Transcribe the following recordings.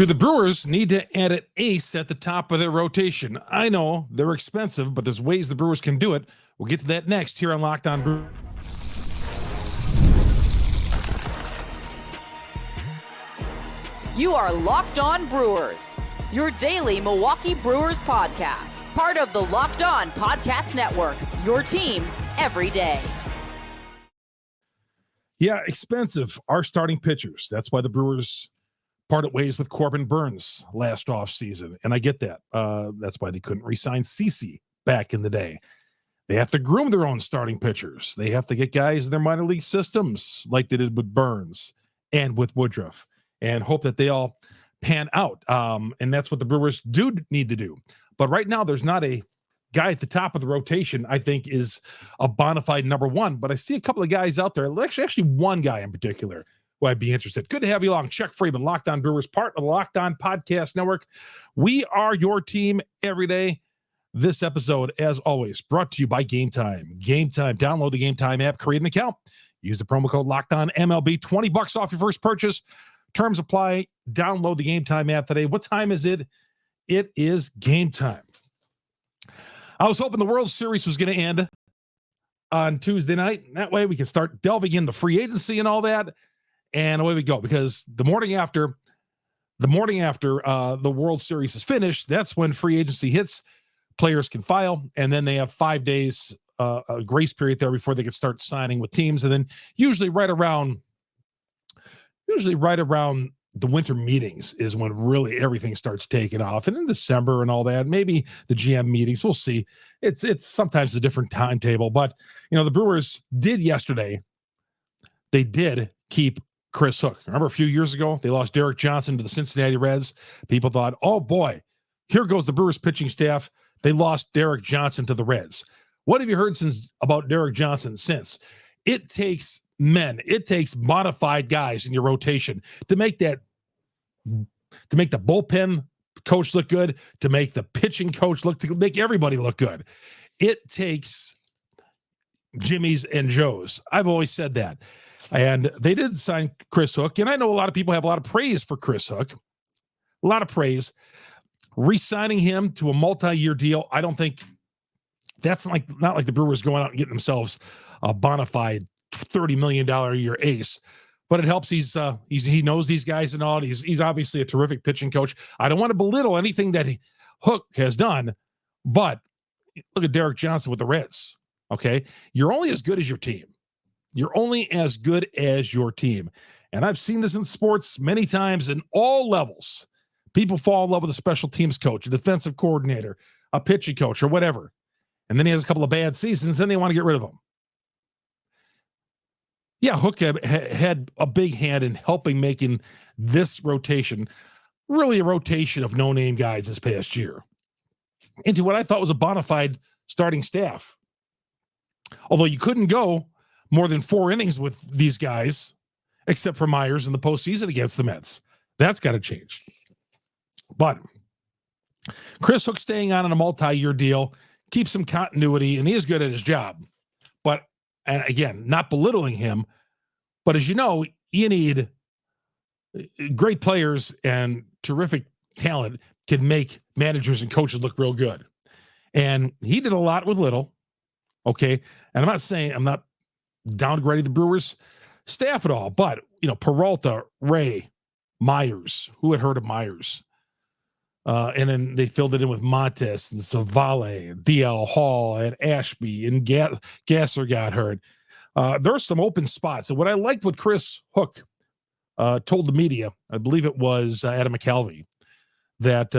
Do the Brewers need to add an ace at the top of their rotation? I know they're expensive, but there's ways the Brewers can do it. We'll get to that next here on Locked On Brewers. You are Locked On Brewers, your daily Milwaukee Brewers podcast. Part of the Locked On Podcast Network, your team every day. Yeah, expensive are starting pitchers. That's why the Brewers parted ways with Corbin Burns last offseason, and I get that. That's why they couldn't re-sign CeCe back in the day. They have to groom their own starting pitchers. They have to get guys in their minor league systems like they did with Burns and with Woodruff and hope that they all pan out. And that's what the Brewers do need to do. But right now, there's not a guy at the top of the rotation I think is a bona fide number one. But I see a couple of guys out there, actually one guy in particular, who I'd be interested. Good to have you along. Chuck Freeman, Locked On Brewers, part of the Locked On Podcast Network. We are your team every day. This episode, as always, brought to you by Gametime. Gametime. Download the Gametime app, create an account. Use the promo code Locked On MLB. $20 off your first purchase. Terms apply. Download the Gametime app today. What time is it? It is game time. I was hoping the World Series was going to end on Tuesday night. That way we can start delving into free agency and all that. And away we go, because the morning after the World Series is finished, that's when free agency hits. Players can file, and then they have 5 days a grace period there before they can start signing with teams. And then usually right around the winter meetings is when really everything starts taking off. And in December and all that, maybe the GM meetings, we'll see. It's sometimes a different timetable, but the Brewers did yesterday. They did keep Chris Hook. Remember a few years ago, they lost Derek Johnson to the Cincinnati Reds. People thought, oh boy, here goes the Brewers pitching staff. They lost Derek Johnson to the Reds. What have you heard about Derek Johnson since? It takes modified guys in your rotation to make the bullpen coach look good, to make the pitching coach to make everybody look good. It takes Jimmys and Joes. I've always said that. And they did sign Chris Hook. And I know a lot of people have a lot of praise for Chris Hook. A lot of praise. Re-signing him to a multi-year deal, I don't think that's not like the Brewers going out and getting themselves a bona fide $30 million a year ace. But it helps. He knows these guys and all. He's obviously a terrific pitching coach. I don't want to belittle anything that Hook has done, but look at Derek Johnson with the Reds. Okay, you're only as good as your team. You're only as good as your team. And I've seen this in sports many times in all levels. People fall in love with a special teams coach, a defensive coordinator, a pitching coach, or whatever. And then he has a couple of bad seasons, then they want to get rid of him. Yeah, Hook had a big hand in helping making this rotation really a rotation of no-name guys this past year into what I thought was a bona fide starting staff. Although you couldn't go more than 4 innings with these guys, except for Myers in the postseason against the Mets. That's got to change. But Chris Hook staying on a multi-year deal keeps some continuity, and he is good at his job. But, and again, not belittling him, but as you know, you need great players and terrific talent can make managers and coaches look real good. And he did a lot with little. Okay. And I'm not downgrading the Brewers staff at all, but Peralta, Ray, Myers, who had heard of Myers? And then they filled it in with Montes and Zavale and DL Hall and Ashby and Gasser got hurt. There are some open spots. And what I liked what Chris Hook told the media, I believe it was Adam McCalvey, that,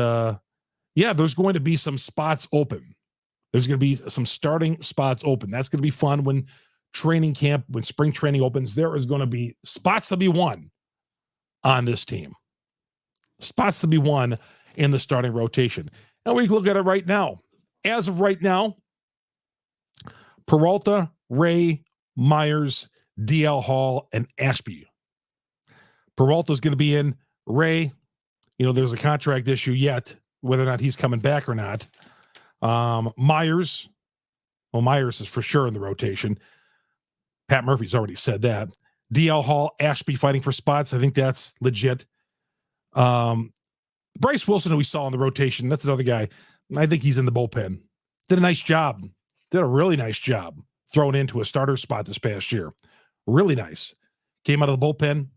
there's going to be some spots open. There's going to be some starting spots open. That's going to be fun when spring training opens. There is going to be spots to be won on this team. Spots to be won in the starting rotation. And we can look at it right now. As of right now, Peralta, Ray, Myers, DL Hall, and Ashby. Peralta's going to be in. Ray, there's a contract issue yet, whether or not he's coming back or not. Myers is for sure in the rotation. Pat Murphy's already said that. DL Hall, Ashby fighting for spots. I think that's legit. Bryce Wilson, who we saw in the rotation, that's another guy. I think he's in the bullpen. Did a nice job. Did a really nice job throwing into a starter spot this past year. Really nice. Came out of the bullpen,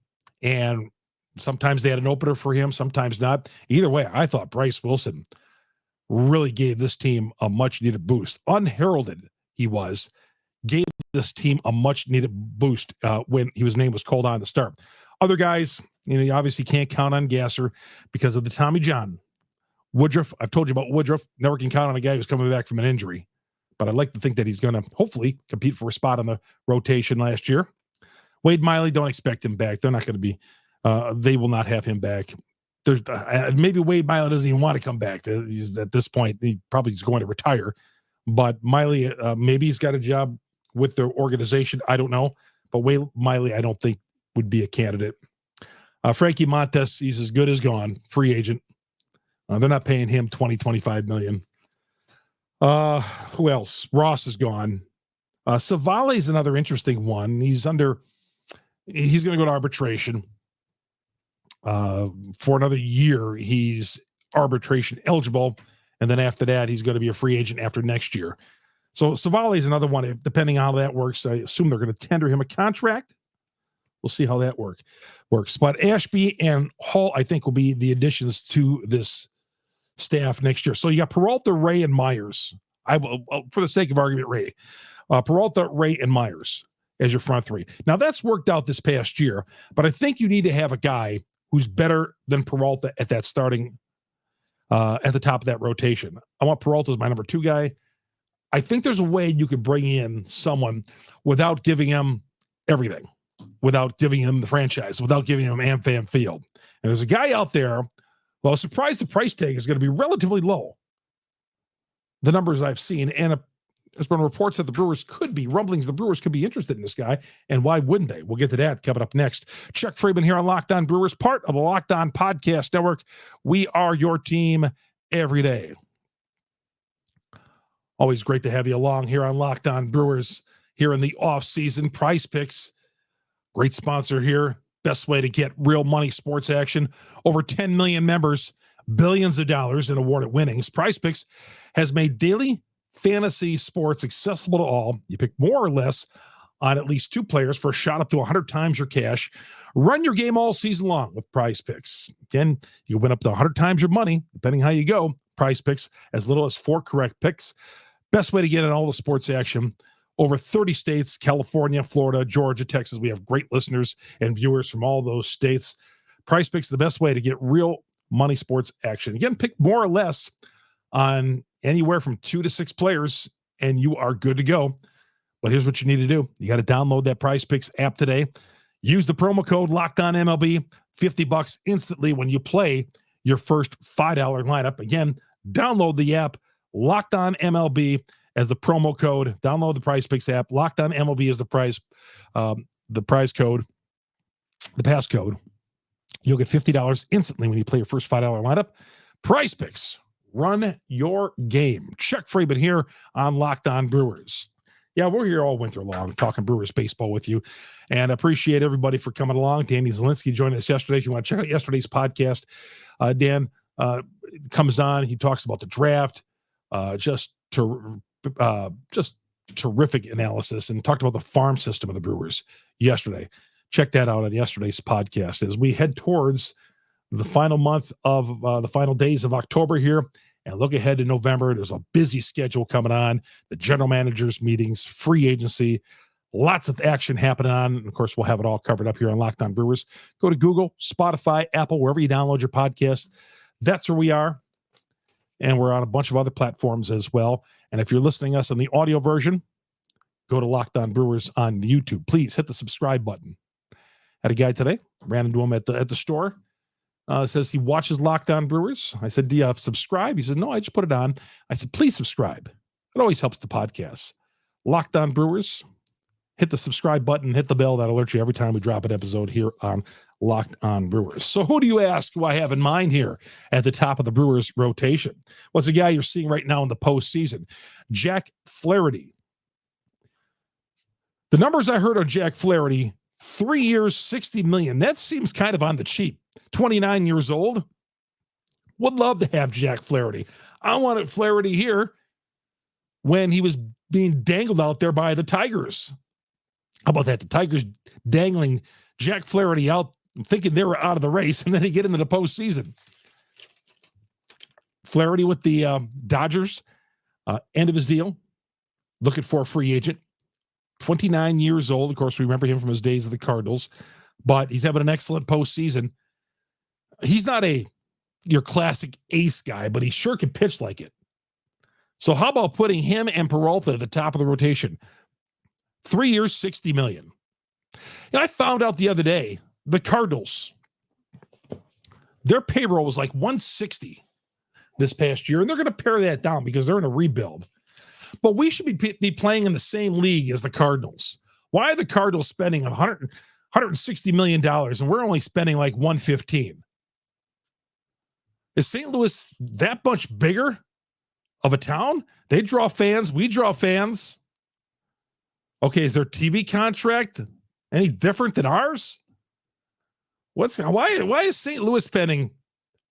and sometimes they had an opener for him, sometimes not. Either way, I thought Bryce Wilson really gave this team a much-needed boost. Unheralded he was. Gave this team a much-needed boost when his name was called on to start. Other guys, you obviously can't count on Gasser because of the Tommy John. Woodruff, I've told you about Woodruff. Never can count on a guy who's coming back from an injury. But I'd like to think that he's going to hopefully compete for a spot on the rotation last year. Wade Miley, don't expect him back. They're not going to be, they will not have him back. There's maybe Wade Miley doesn't even want to come back. He's, at this point, he probably is going to retire. But Miley, maybe he's got a job with their organization. I don't know. But Wade Miley, I don't think would be a candidate. Frankie Montes, he's as good as gone. Free agent. They're not paying him $20-25 million. Who else? Ross is gone. Savale is another interesting one. He's going to go to arbitration. For another year, he's arbitration eligible. And then after that, he's going to be a free agent after next year. So Savale is another one. Depending on how that works, I assume they're going to tender him a contract. We'll see how that works. But Ashby and Hall, I think, will be the additions to this staff next year. So you got Peralta, Ray, and Myers. I will, for the sake of argument, Ray. Peralta, Ray, and Myers as your front three. Now, that's worked out this past year, but I think you need to have a guy who's better than Peralta at that starting, at the top of that rotation. I want Peralta as my number 2 guy. I think there's a way you could bring in someone without giving him everything, without giving him the franchise, without giving him AmFam Field. And there's a guy out there, well, I was surprised the price tag is going to be relatively low. The numbers I've seen, and there's been reports that the Brewers could be, rumblings the Brewers could be interested in this guy, and why wouldn't they? We'll get to that coming up next. Chuck Freeman here on Locked On Brewers, part of the Locked On Podcast Network. We are your team every day. Always great to have you along here on Locked On Brewers here in the off-season. PrizePicks, great sponsor here. Best way to get real money sports action. Over 10 million members, billions of dollars in awarded winnings. PrizePicks has made daily fantasy sports accessible to all. You pick more or less on at least 2 players for a shot up to 100 times your cash. Run your game all season long with PrizePicks. Again, you win up to 100 times your money, depending how you go. PrizePicks, as little as 4 correct picks. Best way to get in all the sports action. Over 30 states, California, Florida, Georgia, Texas. We have great listeners and viewers from all those states. PrizePicks is the best way to get real money sports action. Again, pick more or less on anywhere from 2 to 6 players, and you are good to go. But here's what you need to do. You got to download that PrizePicks app today. Use the promo code LOCKEDONMLB, $50 instantly when you play your first $5 lineup. Again, download the app, LOCKEDONMLB as the promo code. Download the PrizePicks app. LOCKEDONMLB is the prize code, the passcode. You'll get $50 instantly when you play your first $5 lineup. PrizePicks, run your game. Chuck Freeman here on Locked On Brewers. Yeah, we're here all winter long talking Brewers baseball with you, and appreciate everybody for coming along. Danny Zielinski joined us yesterday. If you want to check out yesterday's podcast, Dan comes on. He talks about the draft, just terrific analysis, and talked about the farm system of the Brewers yesterday. Check that out on yesterday's podcast as we head towards the final month of the final days of October here and look ahead to November. There's a busy schedule coming on, the general managers meetings, free agency, lots of action happening on. And of course, we'll have it all covered up here on Locked On Brewers. Go to Google, Spotify, Apple, wherever you download your podcast. That's where we are. And we're on a bunch of other platforms as well. And if you're listening to us on the audio version, go to Locked On Brewers on YouTube. Please hit the subscribe button. Had a guy today, ran into him at the store. Says he watches Locked On Brewers. I said, do you subscribe? He said, no, I just put it on. I said, please subscribe. It always helps the podcast. Locked On Brewers. Hit the subscribe button. Hit the bell. That alerts you every time we drop an episode here on Locked On Brewers. So who do you ask who I have in mind here at the top of the Brewers rotation? What's a guy you're seeing right now in the postseason? Jack Flaherty. The numbers I heard on Jack Flaherty, 3 years, $60 million. That seems kind of on the cheap. 29 years old. Would love to have Jack Flaherty. I wanted Flaherty here when he was being dangled out there by the Tigers. How about that? The Tigers dangling Jack Flaherty out, thinking they were out of the race, and then they get into the postseason. Flaherty with the Dodgers, end of his deal, looking for a free agent. 29 years old. Of course, we remember him from his days of the Cardinals, but he's having an excellent postseason. He's not your classic ace guy, but he sure can pitch like it. So how about putting him and Peralta at the top of the rotation? 3 years, $60 million. I found out the other day, the Cardinals, their payroll was like $160 this past year, and they're going to pare that down because they're in a rebuild. But we should be playing in the same league as the Cardinals. Why are the Cardinals spending $160 million and we're only spending like $115? Is St. Louis that much bigger of a town? They draw fans. We draw fans. Okay, is their TV contract any different than ours? Why is St. Louis spending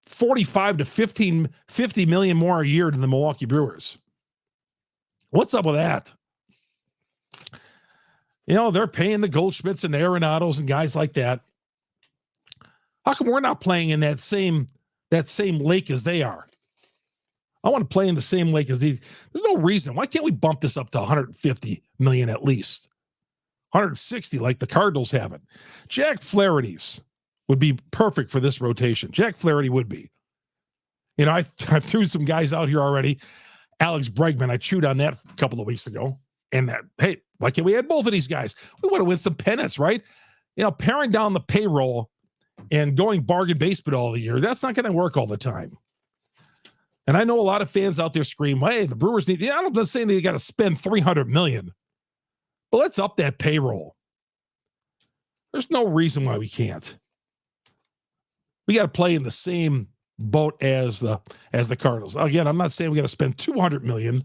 45 to 50 million more a year than the Milwaukee Brewers? What's up with that? They're paying the Goldschmidts and the Arenados and guys like that. How come we're not playing in that same lake as they are? I want to play in the same lake as these. There's no reason. Why can't we bump this up to 150 million at least? 160 like the Cardinals have it. Jack Flaherty's would be perfect for this rotation. Jack Flaherty would be. I threw some guys out here already. Alex Bregman, I chewed on that a couple of weeks ago. And hey, why can't we add both of these guys? We want to win some pennants, right? Paring down the payroll and going bargain basement all the year, that's not going to work all the time. And I know a lot of fans out there scream, hey, the Brewers need, I'm not saying they got to spend $300 million, but let's up that payroll. There's no reason why we can't. We got to play in the same boat as the Cardinals. Again, I'm not saying we got to spend $200 million,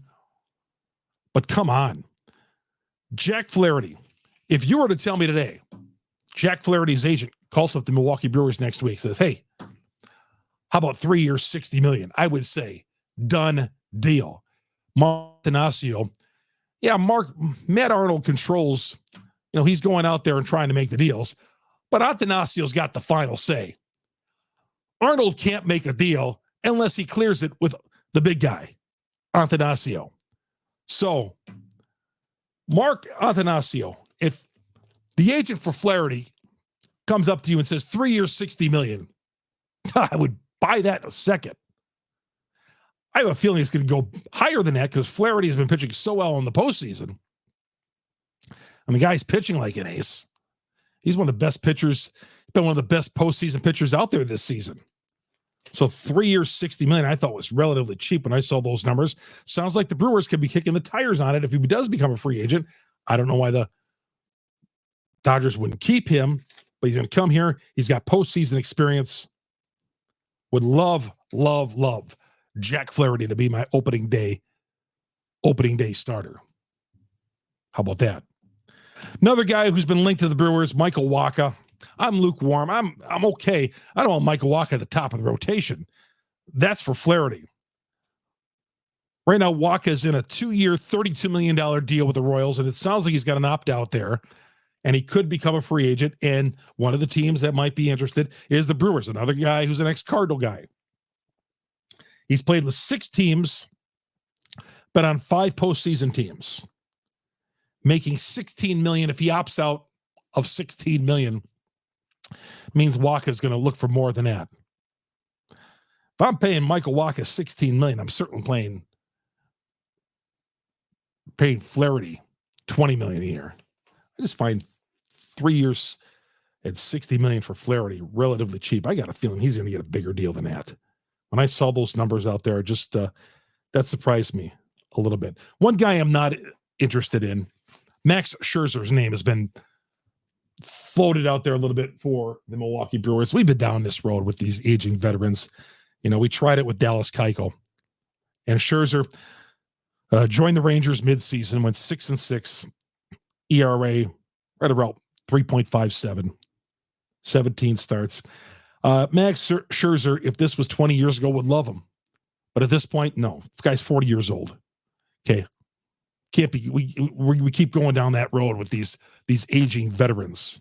but come on. Jack Flaherty, if you were to tell me today, Jack Flaherty's agent calls up the Milwaukee Brewers next week, says, hey, how about 3 years, $60 million? I would say, done deal. Mark Attanasio. Yeah, Matt Arnold controls, he's going out there and trying to make the deals, but Attanasio's got the final say. Arnold can't make a deal unless he clears it with the big guy, Attanasio. So, Mark Attanasio, if the agent for Flaherty comes up to you and says 3 years, $60 million, I would buy that in a second. I have a feeling it's going to go higher than that because Flaherty has been pitching so well in the postseason. And the guy's pitching like an ace. He's one of the best pitchers, been one of the best postseason pitchers out there this season. So 3 years, $60 million, I thought was relatively cheap when I saw those numbers. Sounds like the Brewers could be kicking the tires on it if he does become a free agent. I don't know why the Dodgers wouldn't keep him, but he's going to come here. He's got postseason experience. Would love Jack Flaherty to be my opening day starter. How about that? Another guy who's been linked to the Brewers, Michael Wacha. I'm lukewarm. I'm okay. I don't want Michael Wacha at the top of the rotation. That's for Flaherty. Right now, Wacha's in a 2-year, $32 million deal with the Royals, and it sounds like he's got an opt-out there, and he could become a free agent, and one of the teams that might be interested is the Brewers, another guy who's an ex-Cardinal guy. He's played with 6 teams, but on 5 postseason teams, making $16 million. If he opts out of $16 million, means Wacha's going to look for more than that. If I'm paying Michael Wacha $16 million, I'm certainly paying Flaherty $20 million a year. I just find 3 years at $60 million for Flaherty relatively cheap. I got a feeling he's going to get a bigger deal than that. When I saw those numbers out there, just that surprised me a little bit. One guy I'm not interested in, Max Scherzer's name has been floated out there a little bit for the Milwaukee Brewers. We've been down this road with these aging veterans. We tried it with Dallas Keuchel. And Scherzer joined the Rangers midseason, went 6-6, ERA right about 3.57, 17 starts. Max Scherzer, if this was 20 years ago, would love him. But at this point, no. This guy's 40 years old. Okay. Can't be. We keep going down that road with these aging veterans.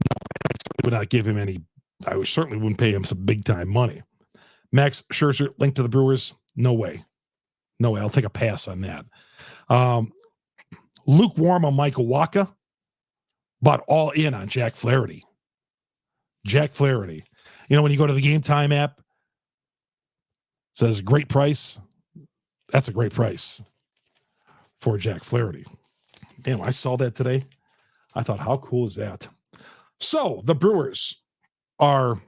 No, I would not give him any. I certainly wouldn't pay him some big time money. Max Scherzer linked to the Brewers? No way. No way. I'll take a pass on that. Lukewarm on Michael Wacha, but all in on Jack Flaherty. Jack Flaherty. You know, when you go to the Gametime app, it says great price. That's a great price for Jack Flaherty. Damn, I saw that today. I thought, how cool is that? So the Brewers are,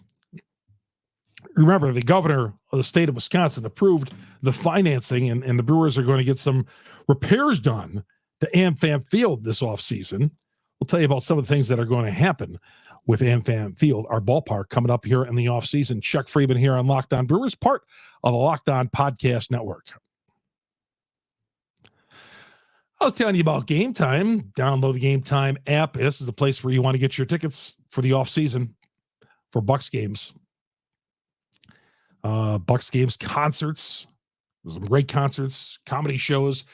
remember, the governor of the state of Wisconsin approved the financing, and the Brewers are going to get some repairs done to AmFam Field this offseason. We'll tell you about some of the things that are going to happen with AmFam Field, our ballpark, coming up here in the offseason. Chuck Freeman here on Locked On Brewers, part of the Locked On Podcast Network. I was telling you about Gametime. Download the Gametime app. This is the place where you want to get your tickets for the offseason for Bucks games. Bucks games, concerts, some great concerts, comedy shows.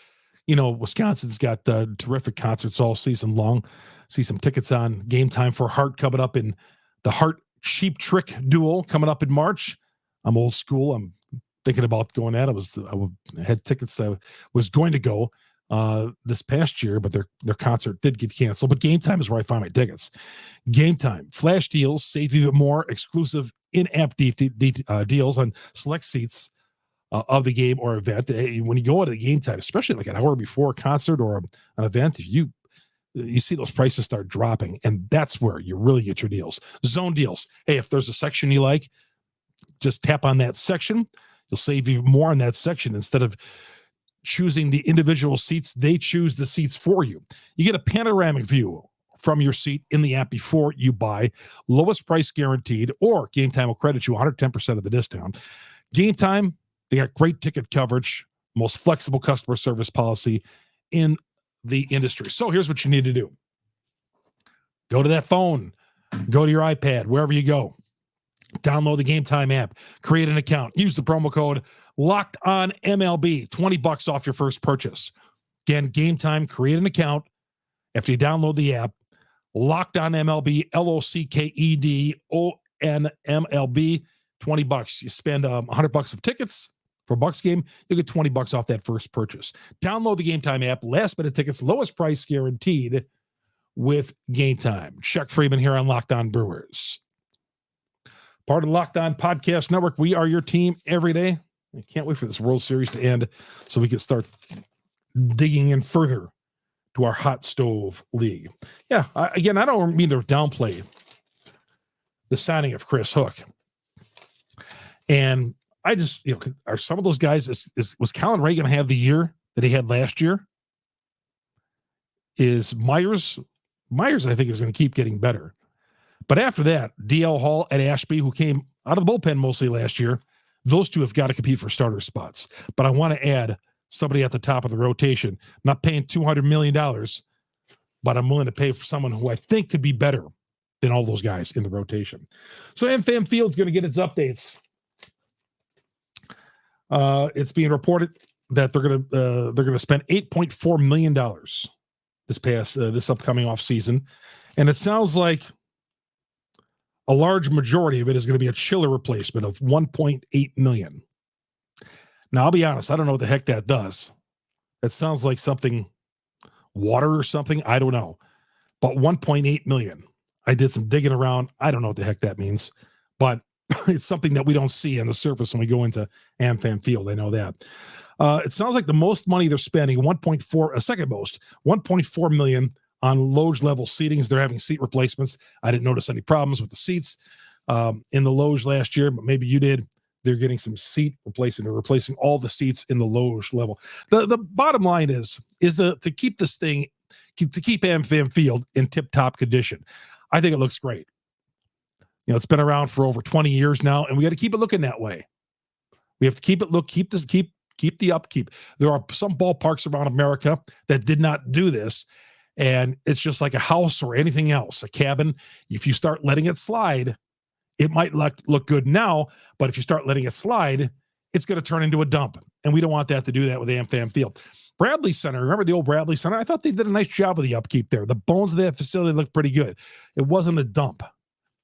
You know, Wisconsin's got terrific concerts all season long. See some tickets on Gametime for Hart coming up in the Hart Cheap Trick Duel coming up in March. I'm old school. I'm thinking about going that. I had tickets. I was going to go this past year, but their concert did get canceled. But Gametime is where I find my tickets. Gametime, flash deals, save even more, exclusive in-app deals on select seats of the game or event. When you go into the Gametime, especially like an hour before a concert or an event, you see those prices start dropping, and that's where you really get your deals. Zone deals. Hey, if there's a section you like, just tap on that section. You'll save even more on that section. Instead of choosing the individual seats, they choose the seats for you. You get a panoramic view from your seat in the app before you buy. Lowest price guaranteed, or Gametime will credit you 110% of the discount. Gametime, they got great ticket coverage, most flexible customer service policy in the industry. So here's what you need to do. Go to that phone, go to your iPad, wherever you go. Download the Gametime app, create an account, use the promo code LOCKEDONMLB, $20 off your first purchase. Again, Gametime, create an account. After you download the app, LOCKEDONMLB, LOCKEDONMLB, $20. You spend $100 of tickets for a Bucks game, you get $20 off that first purchase. Download the Gametime app, last minute tickets, lowest price guaranteed with Gametime. Chuck Freeman here on Locked On Brewers. Part of the Locked On Podcast Network. We are your team every day. I can't wait for this World Series to end so we can start digging in further to our hot stove league. Yeah, I don't mean to downplay the signing of Chris Hook. And I just, are some of those guys, was Colin Ray going to have the year that he had last year? Is Myers, I think, is going to keep getting better. But after that, DL Hall and Ashby, who came out of the bullpen mostly last year, those two have got to compete for starter spots. But I want to add somebody at the top of the rotation. I'm not paying $200 million, but I'm willing to pay for someone who I think could be better than all those guys in the rotation. So AmFam Field's going to get its updates. It's being reported that they're going to spend $8.4 million this upcoming offseason. And it sounds like a large majority of it is going to be a chiller replacement of $1.8 million. Now, I'll be honest, I don't know what the heck that does. That sounds like something, water or something. I don't know. But $1.8 million. I did some digging around. I don't know what the heck that means. But it's something that we don't see on the surface when we go into AmFam Field. I know that. It sounds like the most money they're spending, $1.4 million on loge level seatings. They're having seat replacements. I didn't notice any problems with the seats in the loge last year, but maybe you did. They're getting some seat replacing. They're replacing all the seats in the loge level. The bottom line is to keep this thing, to keep AmFam Field in tip-top condition. I think it looks great. It's been around for over 20 years now, and we got to keep it looking that way. We have to keep the upkeep. There are some ballparks around America that did not do this. And it's just like a house or anything else, a cabin. If you start letting it slide, It might look good now, but if you start letting it slide, it's going to turn into a dump. And we don't want that to do that with AmFam Field. Bradley Center, remember the old Bradley Center? I thought they did a nice job of the upkeep there. The bones of that facility looked pretty good. It wasn't a dump.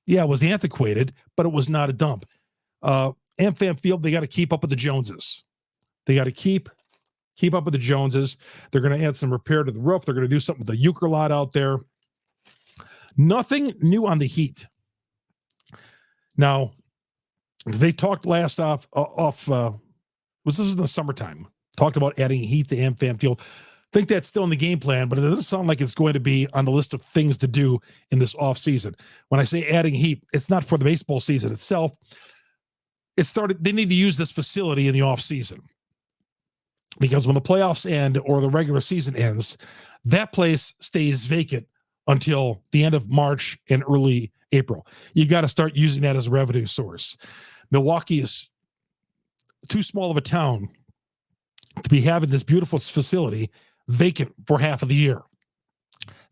Yeah, it was antiquated, but it was not a dump. AmFam Field, they got to keep up with the Joneses. They got to keep up with the Joneses. They're going to add some repair to the roof. They're going to do something with the euchre lot out there. Nothing new on the heat. Now, they talked last off this was in the summertime. Talked about adding heat to AmFam Field. I think that's still in the game plan, but it doesn't sound like it's going to be on the list of things to do in this offseason. When I say adding heat, it's not for the baseball season itself. They need to use this facility in the offseason. Because when the playoffs end or the regular season ends, that place stays vacant until the end of March and early April. You got to start using that as a revenue source. Milwaukee is too small of a town to be having this beautiful facility vacant for half of the year.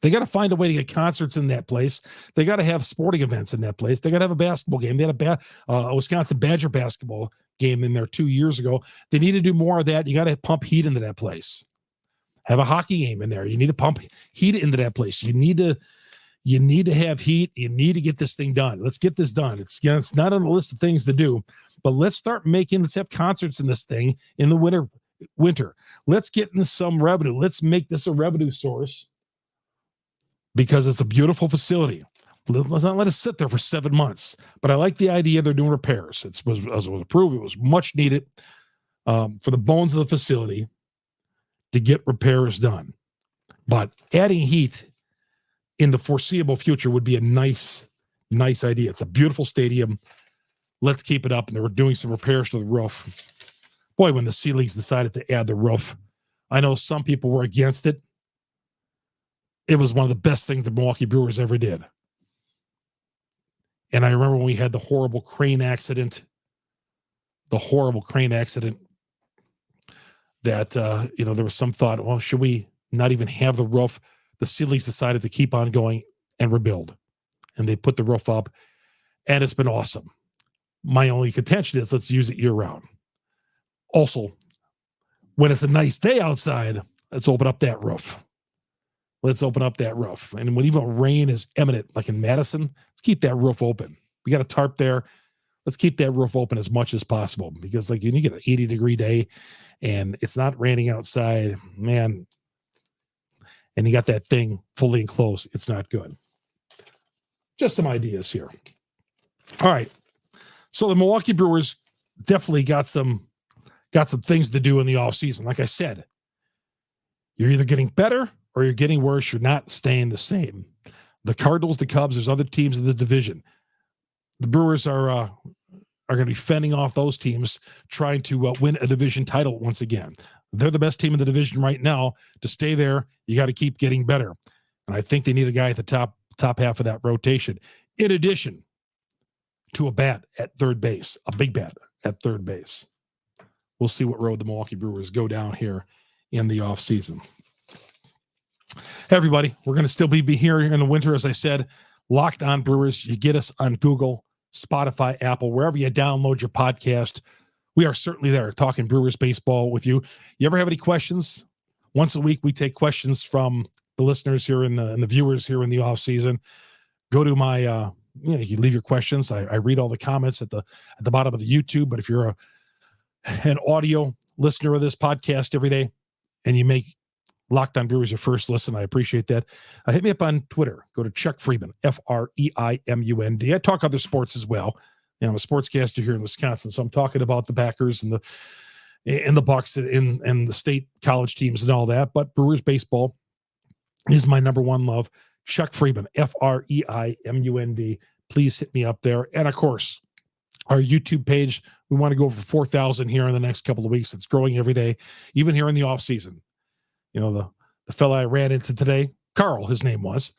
They got to find a way to get concerts in that place. They got to have sporting events in that place. They got to have a basketball game. They had a Wisconsin Badger basketball game in there 2 years ago. They need to do more of that. You got to pump heat into that place. Have a hockey game in there. You need to pump heat into that place. You need to have heat. You need to get this thing done. Let's get this done. It's not on the list of things to do, but let's have concerts in this thing in the winter. Let's get into some revenue. Let's make this a revenue source because it's a beautiful facility. Let's not let it sit there for 7 months. But I like the idea they're doing repairs. As it was approved, it was much needed for the bones of the facility to get repairs done. But adding heat in the foreseeable future would be a nice idea. It's a beautiful stadium. Let's keep it up. And they were doing some repairs to the roof. Boy, when the Sea Leagues decided to add the roof, I know some people were against it. It was one of the best things the Milwaukee Brewers ever did. And I remember when we had the horrible crane accident that, there was some thought, well, should we not even have the roof? The Sea Leagues decided to keep on going and rebuild. And they put the roof up, and it's been awesome. My only contention is let's use it year-round. Also, when it's a nice day outside, let's open up that roof. And when even rain is imminent, like in Madison, let's keep that roof open. We got a tarp there. Let's keep that roof open as much as possible because like when you get an 80-degree day and it's not raining outside, man, and you got that thing fully enclosed, it's not good. Just some ideas here. All right. So the Milwaukee Brewers definitely got some things to do in the offseason. Like I said, you're either getting better or you're getting worse. You're not staying the same. The Cardinals, the Cubs, there's other teams in this division. The Brewers are going to be fending off those teams, trying to win a division title once again. They're the best team in the division right now. To stay there, you got to keep getting better. And I think they need a guy at the top half of that rotation, in addition to a bat at third base, a big bat at third base. We'll see what road the Milwaukee Brewers go down here in the offseason. Hey, everybody, we're going to still be here in the winter, as I said. Locked On Brewers. You get us on Google, Spotify, Apple, wherever you download your podcast. We are certainly there talking Brewers baseball with you. You ever have any questions? Once a week, we take questions from the listeners here and the viewers here in the off season. Go to my, you can leave your questions. I read all the comments at the bottom of the YouTube. But if you're an audio listener of this podcast every day and you make Locked On Brewers your first listen, I appreciate that. Hit me up on Twitter. Go to Chuck Freimund, Freimund. I talk other sports as well. I'm a sportscaster here in Wisconsin, so I'm talking about the Packers and the Bucks and the state college teams and all that. But Brewers baseball is my number one love. Chuck Freimund, Freimund. Please hit me up there. And of course, our YouTube page, we want to go over 4,000 here in the next couple of weeks. It's growing every day, even here in the off season. The fella I ran into today, Carl, his name was,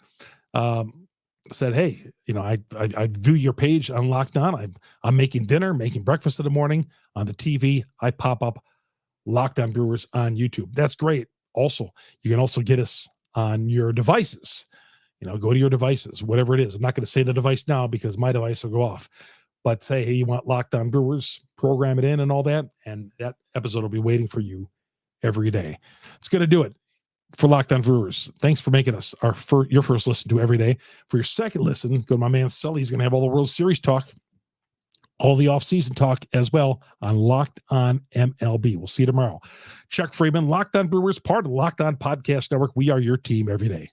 said, hey, I view your page on Locked On. I'm making dinner, making breakfast in the morning on the TV. I pop up Locked On Brewers on YouTube. That's great. Also, you can also get us on your devices. Go to your devices, whatever it is. I'm not going to say the device now because my device will go off. But say, hey, you want Locked On Brewers, program it in and all that, and that episode will be waiting for you every day. It's going to do it for Locked On Brewers. Thanks for making us your first listen to every day. For your second listen, go to my man Sully. He's going to have all the World Series talk, all the offseason talk as well on Locked On MLB. We'll see you tomorrow. Chuck Freeman, Locked On Brewers, part of the Locked On Podcast Network. We are your team every day.